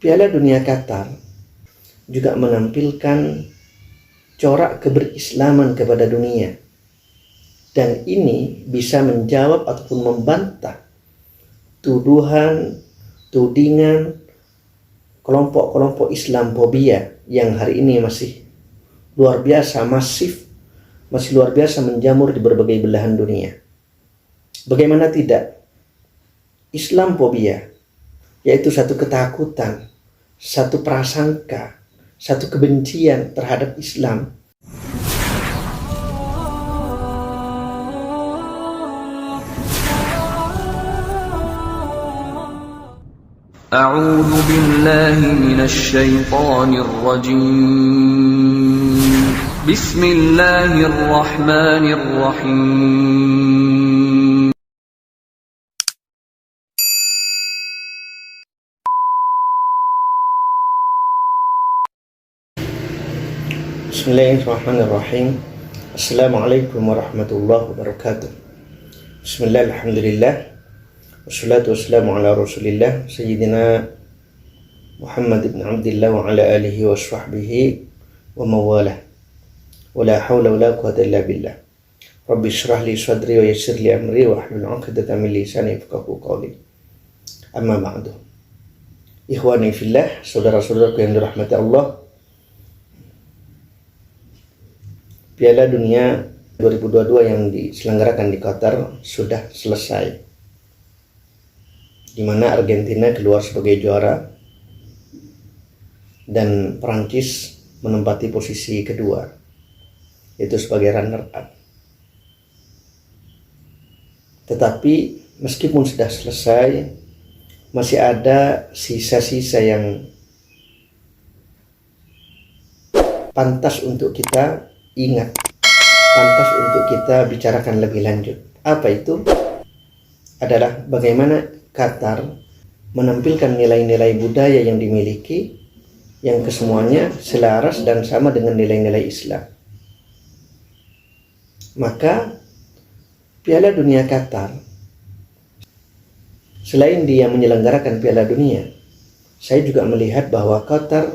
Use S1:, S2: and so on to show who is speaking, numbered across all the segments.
S1: Piala Dunia Qatar juga menampilkan corak keberislaman kepada dunia, dan ini bisa menjawab ataupun membantah tudingan kelompok-kelompok Islamfobia yang hari ini masih luar biasa masif, masih luar biasa menjamur di berbagai belahan dunia. Bagaimana tidak? Islamfobia yaitu satu ketakutan, satu prasangka, satu kebencian terhadap Islam.
S2: أعوذ بالله من الشيطان الرجيم بسم الله الرحمن الرحيم
S1: Bismillahirrahmanirrahim. Assalamualaikum warahmatullahi wabarakatuh. Bismillah, alhamdulillah, wassalatu wassalamu ala rasulillah Sayyidina Muhammad ibn Abdillah wa ala alihi wa sahbihi wa mawalah. Wa la hawla wa la quwwata illa billah. Rabbi shrah li sadri wa yassir li amri wa hlul 'uqdatam min lisani yafqahu qawli. Amma ba'du. Ikhwani fillah, saudara-saudaraku yang dirahmati Allah, Piala Dunia 2022 yang diselenggarakan di Qatar sudah selesai, di mana Argentina keluar sebagai juara dan Prancis menempati posisi kedua, yaitu sebagai runner up. Tetapi meskipun sudah selesai, masih ada sisa-sisa yang pantas untuk kita ingat, pantas untuk kita bicarakan lebih lanjut. Apa itu? Adalah bagaimana Qatar menampilkan nilai-nilai budaya yang dimiliki, yang kesemuanya selaras dan sama dengan nilai-nilai Islam. Maka Piala Dunia Qatar, selain dia menyelenggarakan Piala Dunia, saya juga melihat bahwa Qatar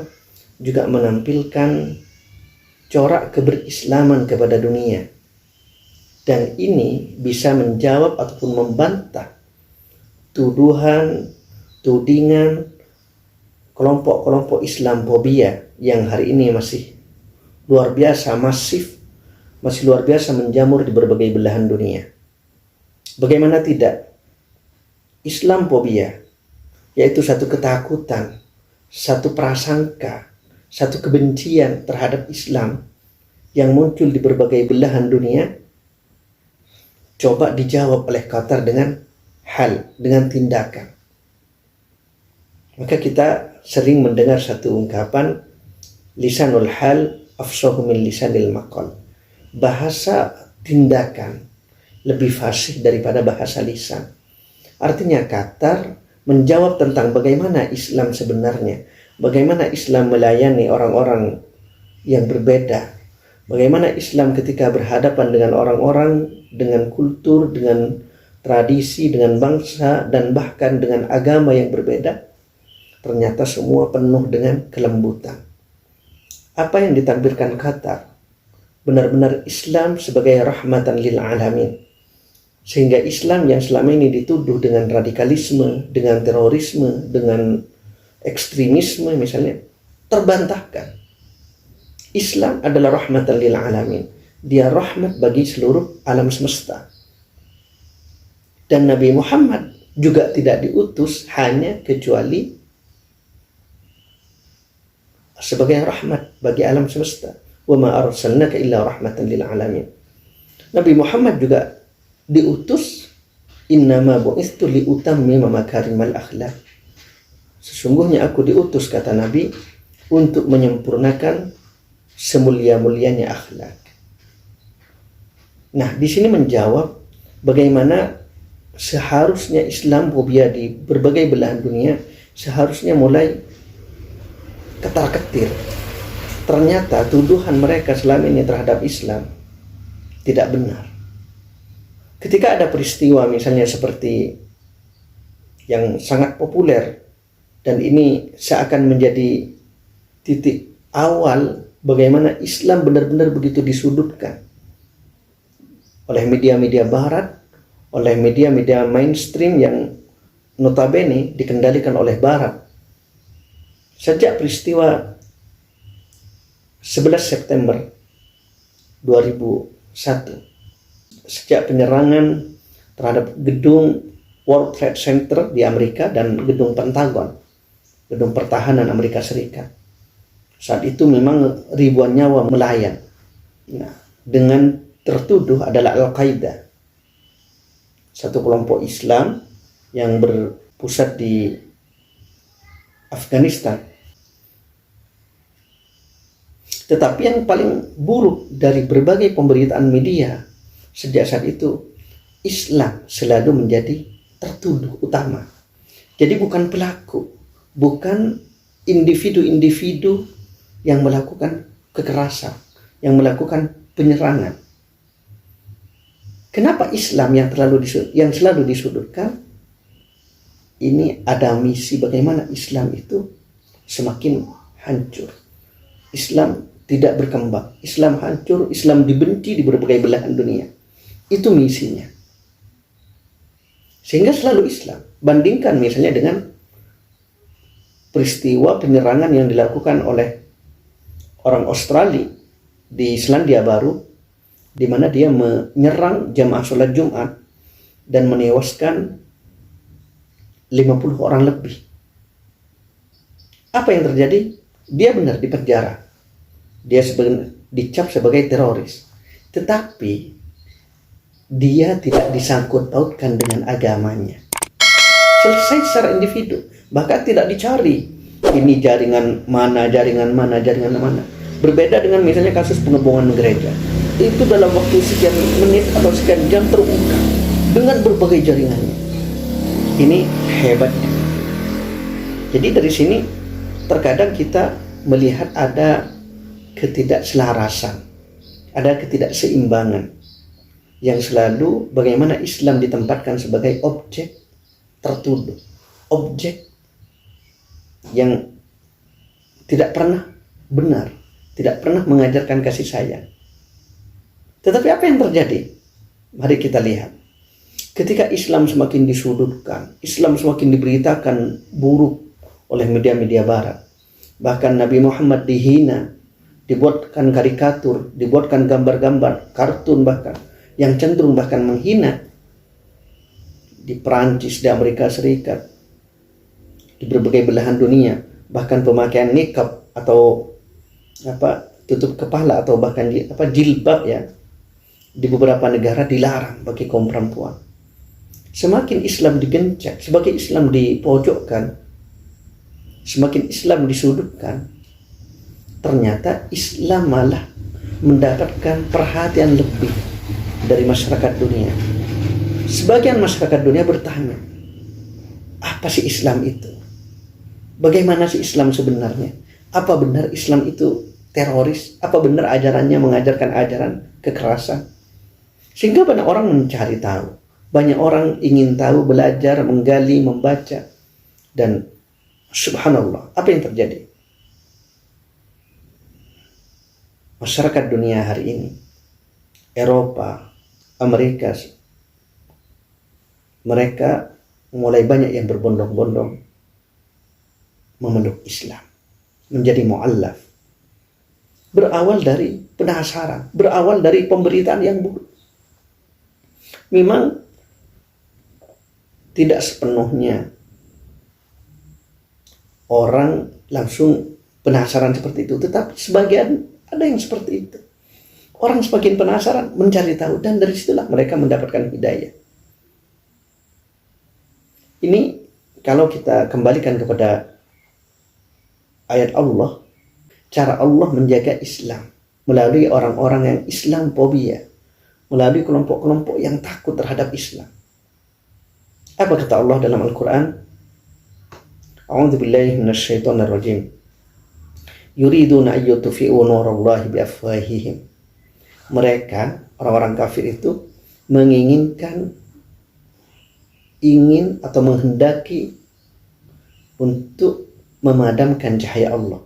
S1: juga menampilkan corak keberislaman kepada dunia, dan ini bisa menjawab ataupun membantah tudingan kelompok-kelompok Islamfobia yang hari ini masih luar biasa masif, masih luar biasa menjamur di berbagai belahan dunia. Bagaimana tidak? Islamfobia yaitu satu ketakutan, satu prasangka, satu kebencian terhadap Islam yang muncul di berbagai belahan dunia, coba dijawab oleh Qatar dengan tindakan. Maka kita sering mendengar satu ungkapan, lisanul hal afsahu min lisanil maqal. Bahasa tindakan lebih fasih daripada bahasa lisan. Artinya Qatar menjawab tentang bagaimana Islam sebenarnya, bagaimana Islam melayani orang-orang yang berbeda, bagaimana Islam ketika berhadapan dengan orang-orang, dengan kultur, dengan tradisi, dengan bangsa, dan bahkan dengan agama yang berbeda, ternyata semua penuh dengan kelembutan. Apa yang ditampilkan Qatar benar-benar Islam sebagai rahmatan lil alamin, sehingga Islam yang selama ini dituduh dengan radikalisme, dengan terorisme, dengan ekstremisme misalnya, terbantahkan. Islam adalah rahmatan lil alamin. Dia rahmat bagi seluruh alam semesta. Dan Nabi Muhammad juga tidak diutus hanya kecuali sebagai rahmat bagi alam semesta. Wa ma arsalnaka illa rahmatan lil alamin. Nabi Muhammad juga diutus, innama bu'istu li utammima makarimal akhlaq. Sesungguhnya aku diutus, kata Nabi, untuk menyempurnakan semulia-mulianya akhlak. Nah, di sini menjawab bagaimana seharusnya Islamfobia di berbagai belahan dunia seharusnya mulai ketar-ketir. Ternyata tuduhan mereka selama ini terhadap Islam tidak benar. Ketika ada peristiwa misalnya seperti yang sangat populer Dan ini seakan menjadi titik awal bagaimana Islam benar-benar begitu disudutkan oleh media-media barat, oleh media-media mainstream yang notabene dikendalikan oleh barat. Sejak peristiwa 11 September 2001, sejak penyerangan terhadap gedung World Trade Center di Amerika dan gedung Pentagon, gedung pertahanan Amerika Serikat. Saat itu memang ribuan nyawa melayang. Nah, dengan tertuduh adalah Al-Qaeda, satu kelompok Islam yang berpusat di Afghanistan. Tetapi yang paling buruk dari berbagai pemberitaan media sejak saat itu, Islam selalu menjadi tertuduh utama. Jadi bukan pelaku, bukan individu-individu yang melakukan kekerasan, yang melakukan penyerangan. Kenapa Islam yang selalu disudutkan? Ini ada misi bagaimana Islam itu semakin hancur. Islam tidak berkembang, Islam hancur, Islam dibenci di berbagai belahan dunia. Itu misinya. Sehingga selalu Islam. Bandingkan misalnya dengan peristiwa penyerangan yang dilakukan oleh orang Australia di Selandia Baru, di mana dia menyerang jamaah sholat Jumat dan menewaskan 50 orang lebih. Apa yang terjadi? Dia benar dipenjara. Dia dicap sebagai teroris. Tetapi dia tidak disangkut pautkan dengan agamanya. Selesai secara individu. Bahkan tidak dicari ini jaringan mana. Berbeda dengan misalnya kasus pengeboman gereja. Itu dalam waktu sekian menit atau sekian jam terungkap dengan berbagai jaringannya. Ini hebatnya. Jadi dari sini terkadang kita melihat ada ketidakselarasan, ada ketidakseimbangan yang selalu bagaimana Islam ditempatkan sebagai objek tertuduh, objek yang tidak pernah benar, tidak pernah mengajarkan kasih sayang. Tetapi apa yang terjadi? Mari kita lihat. Ketika Islam semakin disudutkan, Islam semakin diberitakan buruk oleh media-media barat. Bahkan Nabi Muhammad dihina, dibuatkan karikatur, dibuatkan gambar-gambar, kartun bahkan, yang cenderung bahkan menghina di Perancis, di Amerika Serikat, di berbagai belahan dunia. Bahkan pemakaian niqab atau tutup kepala atau bahkan jilbab ya, di beberapa negara dilarang bagi kaum perempuan. Semakin Islam digencet, semakin Islam dipojokkan, semakin Islam disudutkan, ternyata Islam malah mendapatkan perhatian lebih dari masyarakat dunia. Sebagian masyarakat dunia bertanya, apa sih Islam itu? Bagaimana sih Islam sebenarnya? Apa benar Islam itu teroris? Apa benar ajarannya mengajarkan ajaran kekerasan? Sehingga banyak orang mencari tahu. Banyak orang ingin tahu, belajar, menggali, membaca. Dan subhanallah, apa yang terjadi? Masyarakat dunia hari ini, Eropa, Amerika, mereka mulai banyak yang berbondong-bondong memeluk Islam, menjadi mu'allaf. Berawal dari penasaran, berawal dari pemberitaan yang buruk. Memang tidak sepenuhnya orang langsung penasaran seperti itu, tetapi sebagian ada yang seperti itu. Orang semakin penasaran, mencari tahu, dan dari situlah mereka mendapatkan hidayah. Ini kalau kita kembalikan kepada ayat Allah, cara Allah menjaga Islam melalui orang-orang yang Islamfobia, melalui kelompok-kelompok yang takut terhadap Islam. Apa kata Allah dalam Al-Quran? A'udzubillahi minasyaitonirrajim. Yuriduna ayyutfi'u nurallahi biafwahihim. Mereka, orang-orang kafir itu ingin atau menghendaki untuk memadamkan cahaya Allah.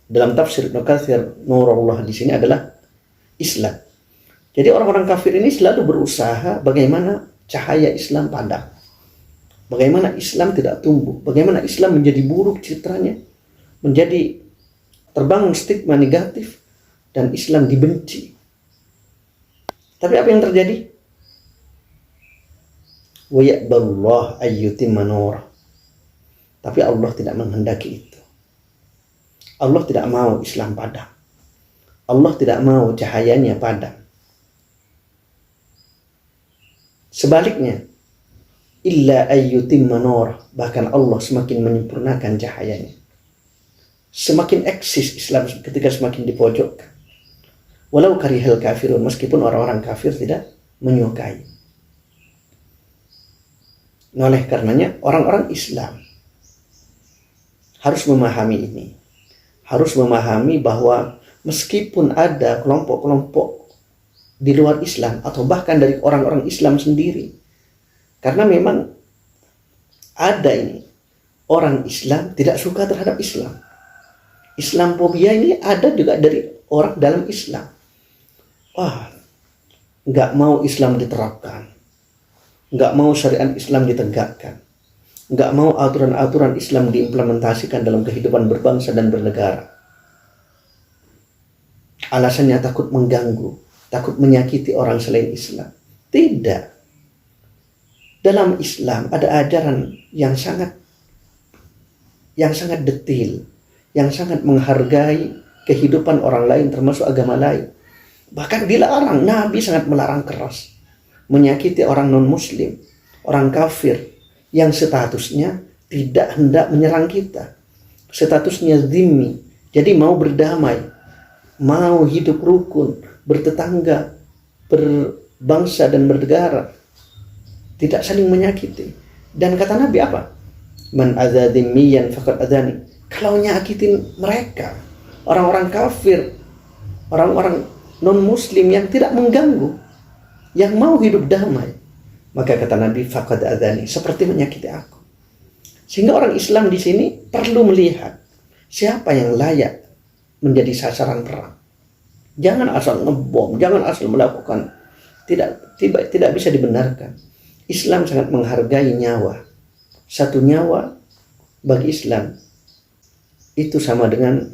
S1: Dalam tafsir Ibnu Katsir, nurullah di sini adalah Islam. Jadi orang-orang kafir ini selalu berusaha bagaimana cahaya Islam padam. Bagaimana Islam tidak tumbuh, bagaimana Islam menjadi buruk citranya, menjadi terbangun stigma negatif, dan Islam dibenci. Tapi apa yang terjadi? Wa ya'ballahu ayyutimma nurah. Tapi Allah tidak menghendaki itu. Allah tidak mau Islam padam. Allah tidak mau cahayanya padam. Sebaliknya, illa ayyutimma nurah, bahkan Allah semakin menyempurnakan cahayanya. Semakin eksis Islam ketika semakin dipojokkan. Walau karihal kafirun, meskipun orang-orang kafir tidak menyukai. Nah, oleh karenanya orang-orang Islam harus memahami ini. Harus memahami bahwa meskipun ada kelompok-kelompok di luar Islam atau bahkan dari orang-orang Islam sendiri, karena memang ada ini orang Islam tidak suka terhadap Islam. Islamfobia ini ada juga dari orang dalam Islam. Wah, nggak mau Islam diterapkan, nggak mau syariat Islam ditegakkan, nggak mau aturan-aturan Islam diimplementasikan dalam kehidupan berbangsa dan bernegara. Alasannya takut mengganggu, takut menyakiti orang selain Islam. Tidak. Dalam Islam ada ajaran yang sangat detil, yang sangat menghargai kehidupan orang lain termasuk agama lain. Bahkan dilarang, Nabi sangat melarang keras menyakiti orang non-muslim, orang kafir yang statusnya tidak hendak menyerang kita. Statusnya zimmi, jadi mau berdamai, mau hidup rukun, bertetangga, berbangsa dan bernegara, tidak saling menyakiti. Dan kata Nabi apa? Man adza dhimmiyan faqad adani. Kalau nyakitin mereka, orang-orang kafir, orang-orang non-muslim yang tidak mengganggu, yang mau hidup damai, maka kata Nabi faqad adani, seperti menyakiti aku. Sehingga orang Islam di sini perlu melihat siapa yang layak menjadi sasaran perang. Jangan asal ngebom, jangan asal melakukan, tidak bisa dibenarkan. Islam sangat menghargai nyawa. Satu nyawa bagi Islam itu sama dengan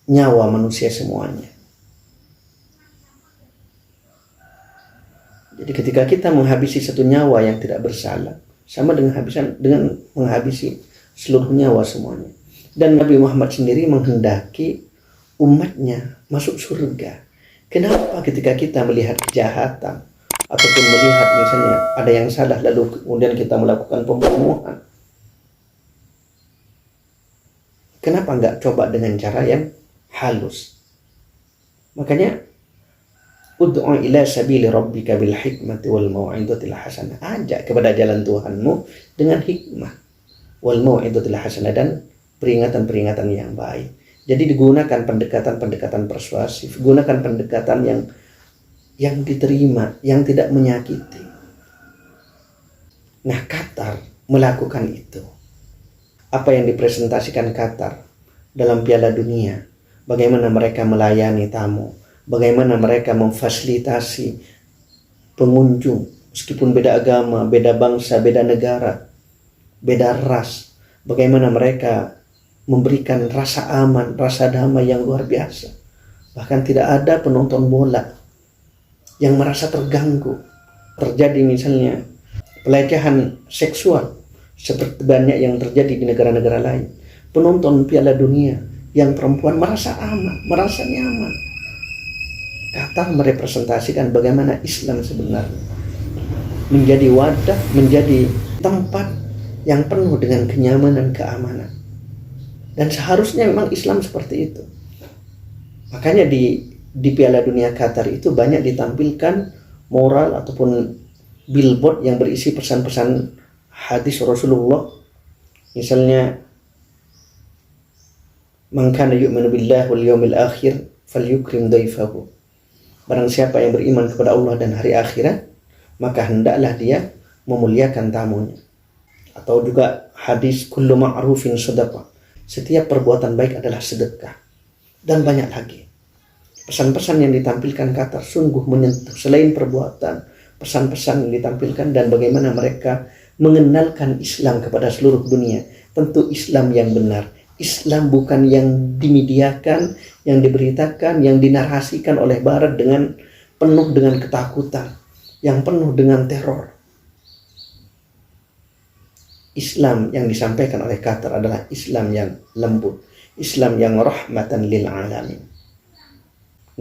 S1: nyawa manusia semuanya. Jadi ketika kita menghabisi satu nyawa yang tidak bersalah, sama dengan menghabisi seluruh nyawa semuanya. Dan Nabi Muhammad sendiri menghendaki umatnya masuk surga. Kenapa ketika kita melihat kejahatan ataupun melihat misalnya ada yang salah lalu kemudian kita melakukan pembunuhan, kenapa enggak coba dengan cara yang halus? Makanya ud'u ila sabili rabbika bil hikmati wal mau'izatil hasanah. Ajak kepada jalan Tuhanmu dengan hikmah wal mau'izatil hasanah, dan peringatan-peringatan yang baik. Jadi digunakan pendekatan-pendekatan persuasif, gunakan pendekatan yang diterima, yang tidak menyakiti. Nah, Qatar melakukan itu. Apa yang dipresentasikan Qatar dalam Piala Dunia, bagaimana mereka melayani tamu, bagaimana mereka memfasilitasi pengunjung, meskipun beda agama, beda bangsa, beda negara, beda ras, bagaimana mereka memberikan rasa aman, rasa damai yang luar biasa. Bahkan tidak ada penonton bola yang merasa terganggu. Terjadi misalnya pelecehan seksual seperti banyak yang terjadi di negara-negara lain. Penonton Piala Dunia yang perempuan merasa aman, merasa nyaman. Qatar merepresentasikan bagaimana Islam sebenarnya menjadi wadah, menjadi tempat yang penuh dengan kenyamanan, keamanan. Dan seharusnya memang Islam seperti itu. Makanya di Piala Dunia Qatar itu banyak ditampilkan moral ataupun billboard yang berisi pesan-pesan hadis Rasulullah. Misalnya, man kana yu'minu billahi wal yawmil akhir falyukrim dhaifahu. Barang siapa yang beriman kepada Allah dan hari akhirat, maka hendaklah dia memuliakan tamunya. Atau juga hadis kullu ma'rufin sedekah. Setiap perbuatan baik adalah sedekah. Dan banyak lagi. Pesan-pesan yang ditampilkan Qatar sungguh menyentuh. Selain perbuatan, pesan-pesan yang ditampilkan dan bagaimana mereka mengenalkan Islam kepada seluruh dunia. Tentu Islam yang benar. Islam bukan yang dimediakan, yang diberitakan, yang dinarasikan oleh Barat dengan penuh dengan ketakutan, yang penuh dengan teror. Islam yang disampaikan oleh Qatar adalah Islam yang lembut, Islam yang rahmatan lil alamin.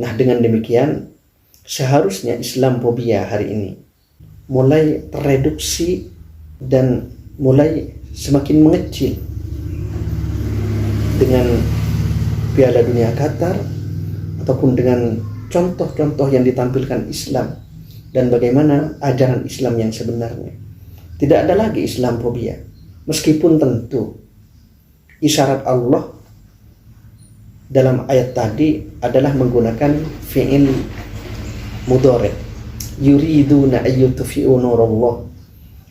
S1: Nah, dengan demikian seharusnya Islamophobia hari ini mulai tereduksi dan mulai semakin mengecil dengan Piala Dunia Qatar ataupun dengan contoh-contoh yang ditampilkan Islam dan bagaimana ajaran Islam yang sebenarnya. Tidak ada lagi Islamophobia, meskipun tentu isyarat Allah dalam ayat tadi adalah menggunakan fi'il mudhari', yuriduna ayyutfi'u nurallah.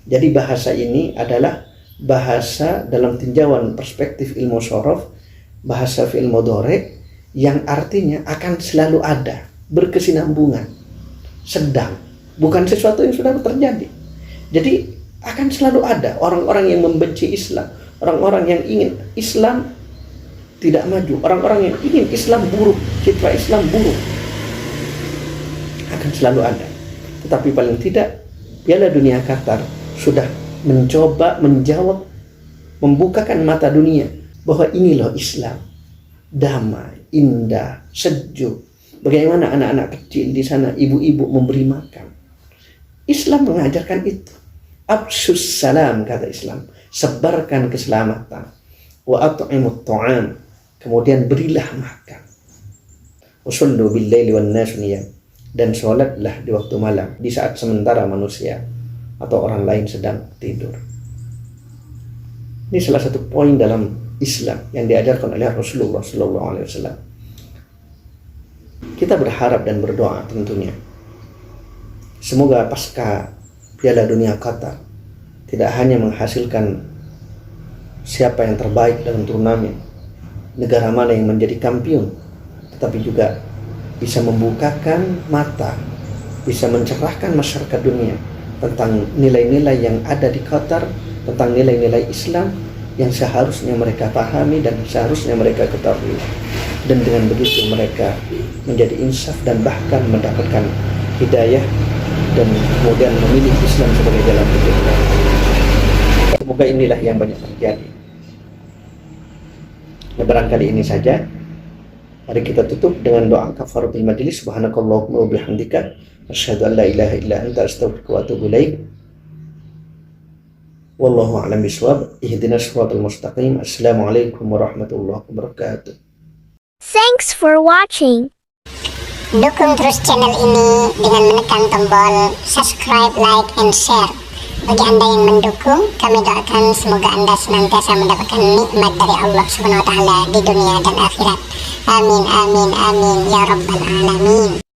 S1: Jadi bahasa ini adalah bahasa dalam tinjauan perspektif ilmu shorof, bahasa fi'il mudhari' yang artinya akan selalu ada, berkesinambungan, sedang, bukan sesuatu yang sudah terjadi. Jadi akan selalu ada orang-orang yang membenci Islam, orang-orang yang ingin Islam tidak maju, orang-orang yang ingin Islam buruk, citra Islam buruk, akan selalu ada. Tetapi paling tidak Piala Dunia Qatar sudah mencoba menjawab, membukakan mata dunia bahwa ini loh Islam, damai, indah, sejuk. Bagaimana anak-anak kecil di sana, ibu-ibu memberi makan. Islam mengajarkan itu. Absus salam, kata Islam, sebarkan keselamatan. Wa at'imut ta'am, kemudian berilah makan. Usallu bil laili wan nas niyam, dan sholatlah di waktu malam, di saat sementara manusia atau orang lain sedang tidur. Ini salah satu poin dalam Islam yang diajarkan oleh Rasulullah SAW. Kita berharap dan berdoa tentunya, semoga pasca Piala Dunia Qatar tidak hanya menghasilkan siapa yang terbaik dalam turnamen, negara mana yang menjadi kampiun, tetapi juga bisa membukakan mata, bisa mencerahkan masyarakat dunia tentang nilai-nilai yang ada di Qatar, tentang nilai-nilai Islam yang seharusnya mereka pahami dan seharusnya mereka ketahui. Dan dengan begitu mereka menjadi insaf dan bahkan mendapatkan hidayah dan kemudian memilih Islam sebagai jalan hidup. Semoga inilah yang banyak terjadi. Nah, barangkali ini saja. Mari kita tutup dengan doa kafaratul majlis. Subhanakallahumma wa bihamdika asyhadu an la ilaha illa anta astaghfiruka wa atubu ilaik. Wallahu a'lam bishawab. Ihdinas siratal mustaqim. Assalamualaikum warahmatullahi wabarakatuh.
S3: Thanks for watching.
S4: Dukung terus channel ini dengan menekan tombol subscribe, like, and share. Bagi Anda yang mendukung, kami doakan semoga Anda senantiasa mendapatkan nikmat dari Allah Subhanahu wa Ta'ala di dunia dan akhirat. Amin, amin, amin, ya Rabbal Alamin.